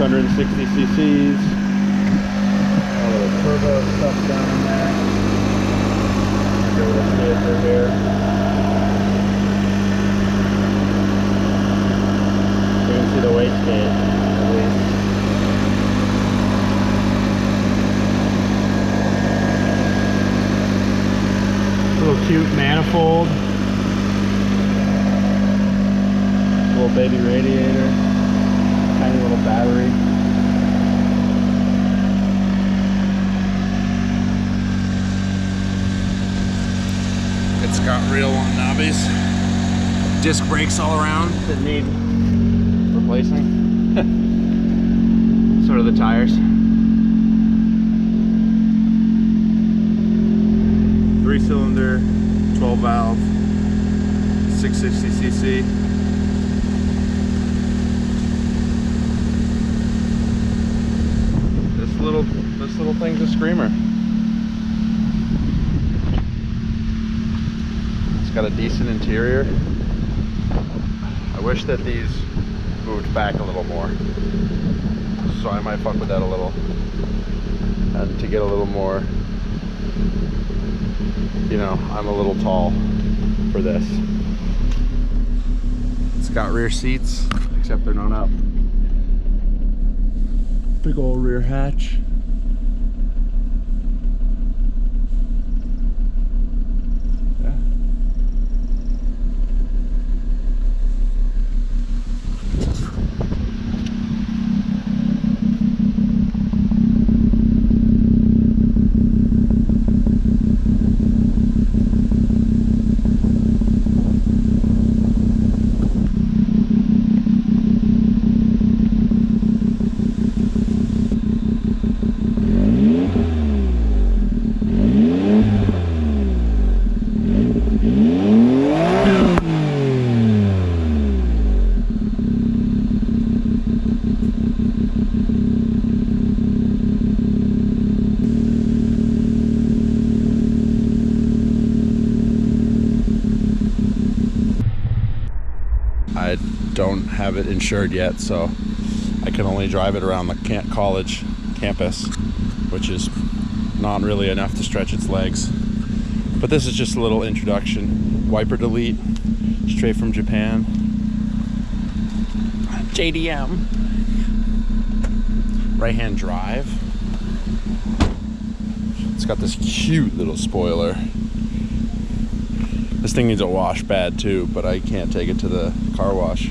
660 cc's. All the turbo stuff down in there. Go with the filter here. You can see the wastegate at least. Little cute manifold. Little baby radiator. Tiny little battery. It's got real long knobbies. Disc brakes all around that need replacing. Sort of the tires. 3-cylinder, 12 valve, 660 cc. This little thing's a screamer. It's got a decent interior. I wish that these moved back a little more, so I might fuck with that a little, and to get a little more, you know, I'm a little tall for this. It's got rear seats, except they're not up. Big old rear hatch. Yeah. I don't have it insured yet, so I can only drive it around the college campus, which is not really enough to stretch its legs. But this is just a little introduction. Wiper delete, straight from Japan. JDM. Right-hand drive. It's got this cute little spoiler. This thing needs a wash bad too, but I can't take it to the car wash.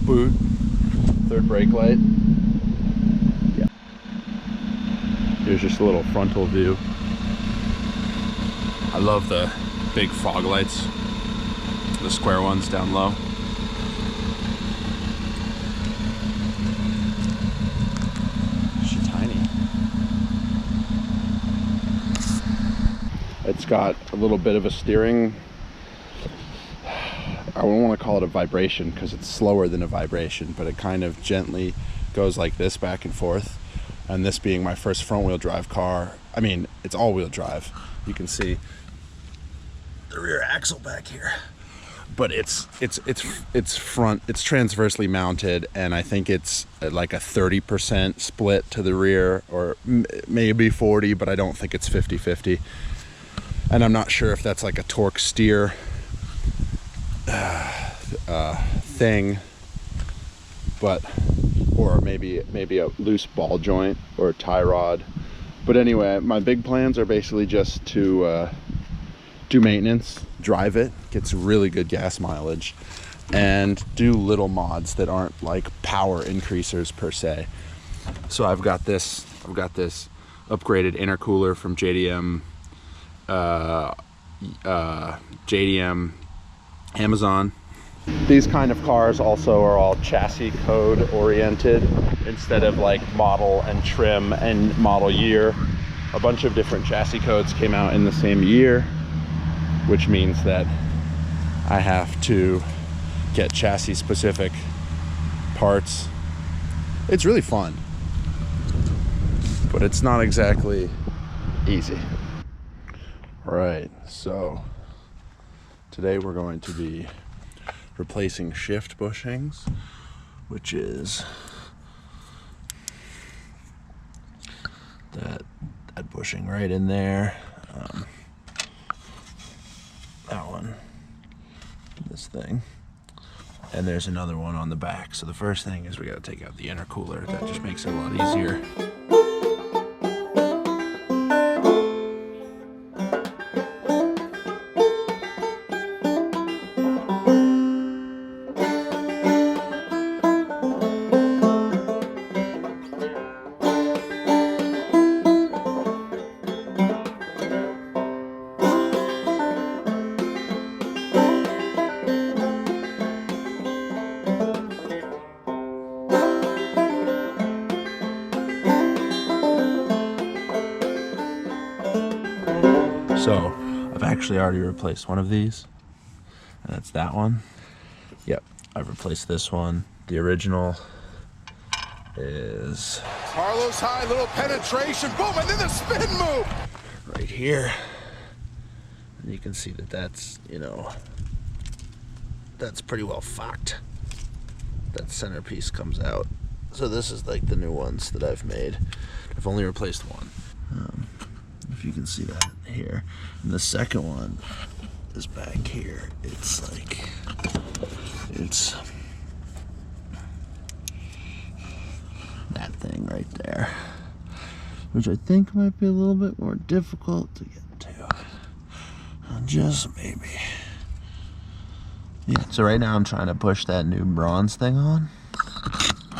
Boot, third brake light. Yeah. Here's just a little frontal view. I love the big fog lights, the square ones down low. It's got a little bit of a steering, I don't want to call it a vibration because it's slower than a vibration, but it kind of gently goes like this back and forth. And this being my first front wheel drive car, I mean, it's all wheel drive. You can see the rear axle back here, but it's transversely mounted, and I think it's like a 30% split to the rear, or maybe 40, but I don't think it's 50-50. And I'm not sure if that's like a torque steer thing, but or maybe a loose ball joint or a tie rod. But anyway, my big plans are basically just to do maintenance, drive it, get some really good gas mileage, and do little mods that aren't like power increasers per se. So I've got this upgraded intercooler from JDM Amazon. These kind of cars also are all chassis code oriented instead of like model and trim and model year. A bunch of different chassis codes came out in the same year, which means that I have to get chassis specific parts. It's really fun, but it's not exactly easy. All right, so today we're going to be replacing shift bushings, which is that bushing right in there, that one, this thing, and there's another one on the back. So the first thing is we got to take out the intercooler. That just makes it a lot easier. So I've actually already replaced one of these, and that's that one. Yep, I've replaced this one. The original is Carlos high, little penetration, boom, and then the spin move right here. And you can see that that's, you know, that's pretty well fucked. That centerpiece comes out. So this is like the new ones that I've made. I've only replaced one. If you can see that here. And the second one is back here. It's like, it's that thing right there, which I think might be a little bit more difficult to get to. Just maybe. Yeah, so right now I'm trying to push that new bronze thing on.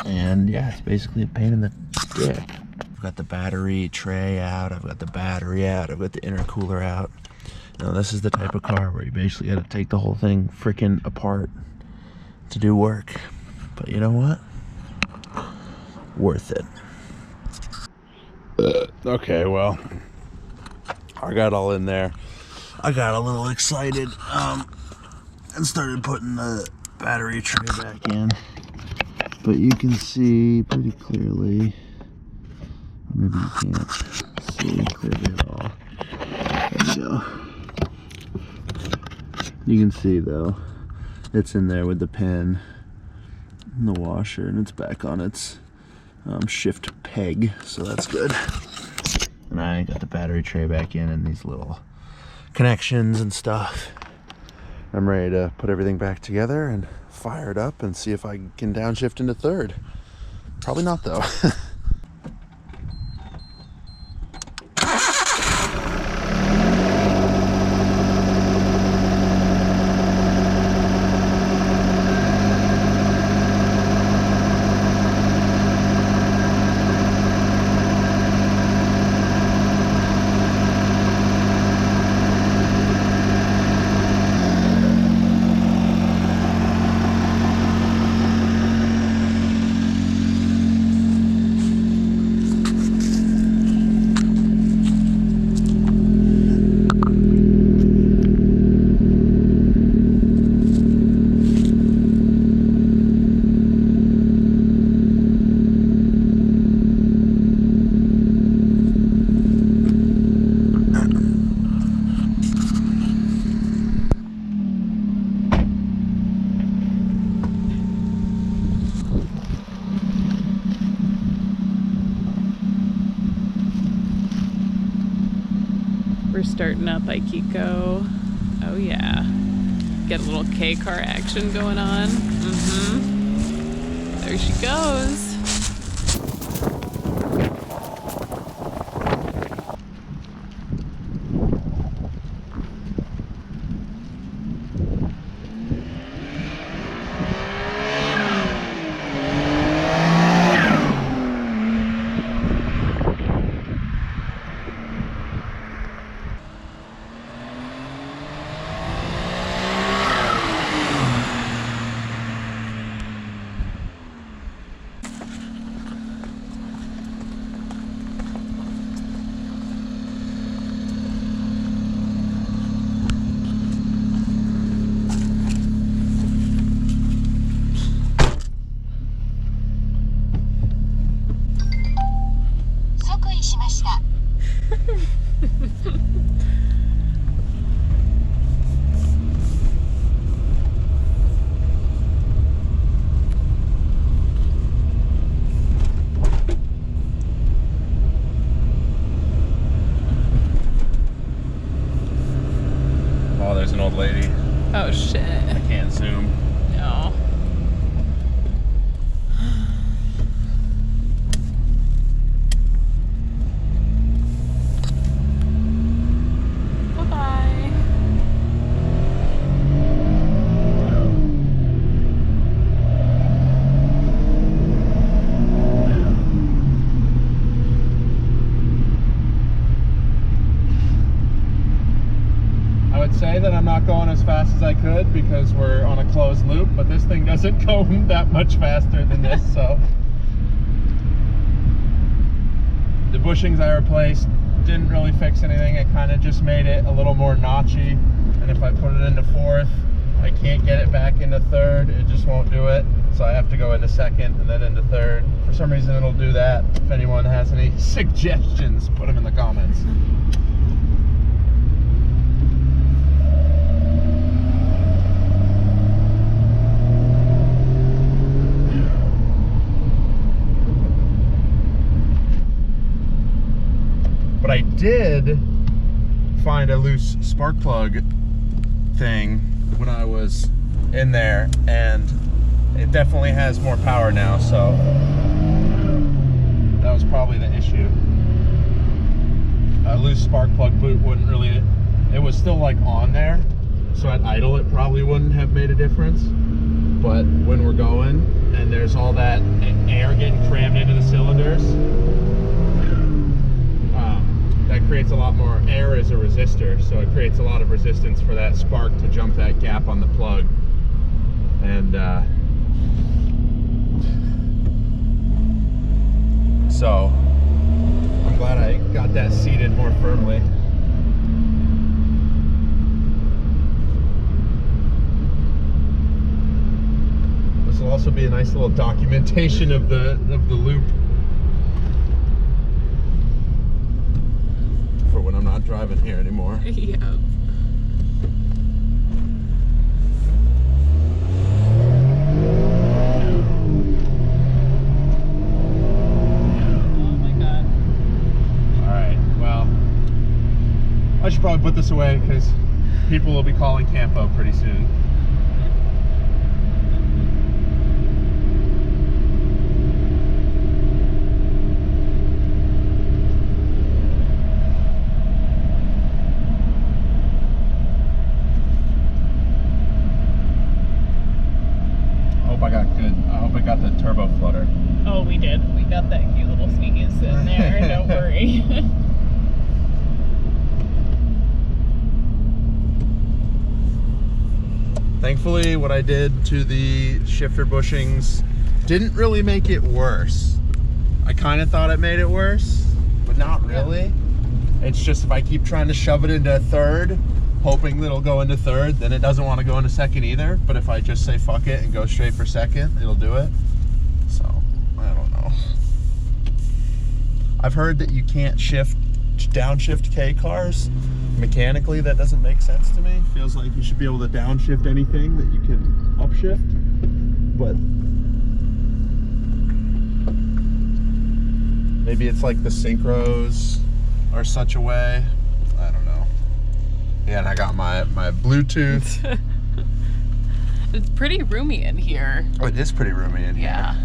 And yeah, it's basically a pain in the dick. I've got the battery tray out, I've got the battery out, I've got the intercooler out. Now this is the type of car where you basically got to take the whole thing freaking apart to do work. But you know what? Worth it. Okay, well, I got all in there. I got a little excited and started putting the battery tray back in. But you can see pretty clearly, maybe you can't see clearly at all. There we go. You can see though, it's in there with the pin and the washer, and it's back on its shift peg, so that's good. And I got the battery tray back in and these little connections and stuff. I'm ready to put everything back together and fire it up and see if I can downshift into third. Probably not though. We're starting up Aikiko. Oh yeah. Get a little K-car action going on. There she goes. Oh shit. I can't zoom. No. Bye-bye. I would say that I'm not going as fast as I could because we're on a closed loop, but this thing doesn't go that much faster than this, so. The bushings I replaced didn't really fix anything. It kind of just made it a little more notchy, and if I put it into fourth, I can't get it back into third. It just won't do it, so I have to go into second and then into third. For some reason it'll do that. If anyone has any suggestions, put them in the comments. But I did find a loose spark plug thing when I was in there, and it definitely has more power now, so that was probably the issue. A loose spark plug boot wouldn't really, it was still like on there, so at idle it probably wouldn't have made a difference, but when we're going and there's all that air getting crammed into the cylinders, that creates a lot more air as a resistor, so it creates a lot of resistance for that spark to jump that gap on the plug. And so I'm glad I got that seated more firmly. This will also be a nice little documentation of the loop. For when I'm not driving here anymore. Yeah. Oh my god. Alright, well, I should probably put this away because people will be calling Campo pretty soon. I hope I got the turbo flutter. Oh, we did. We got that cute little sneeze in there. Don't worry. Thankfully, what I did to the shifter bushings didn't really make it worse. I kind of thought it made it worse, but not really. It's just if I keep trying to shove it into third, hoping that it'll go into third, then it doesn't want to go into second either. But if I just say fuck it and go straight for second, it'll do it. So, I don't know. I've heard that you can't downshift K cars. Mechanically, that doesn't make sense to me. Feels like you should be able to downshift anything that you can upshift. But maybe it's like the synchros are such a way. I don't know. Yeah, and I got my Bluetooth. It's pretty roomy in here. Oh, it is pretty roomy in here. Yeah.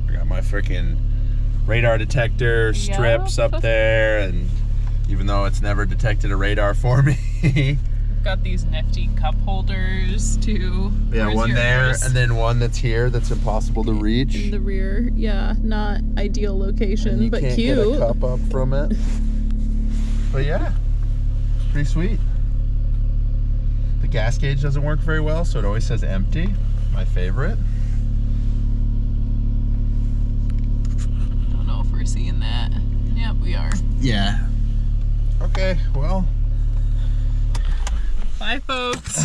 I got my freaking radar detector strips up there, and even though it's never detected a radar for me. We've got these nifty cup holders too. Yeah, Where's one there, yours? and then one that's here that's impossible to reach. In the rear, yeah, not ideal location, You but can't cute. get a cup up from it. But yeah, it's pretty sweet. The gas gauge doesn't work very well, so it always says empty. My favorite. Don't know if we're seeing that. Yep, we are. Yeah. Okay, well. Bye, folks.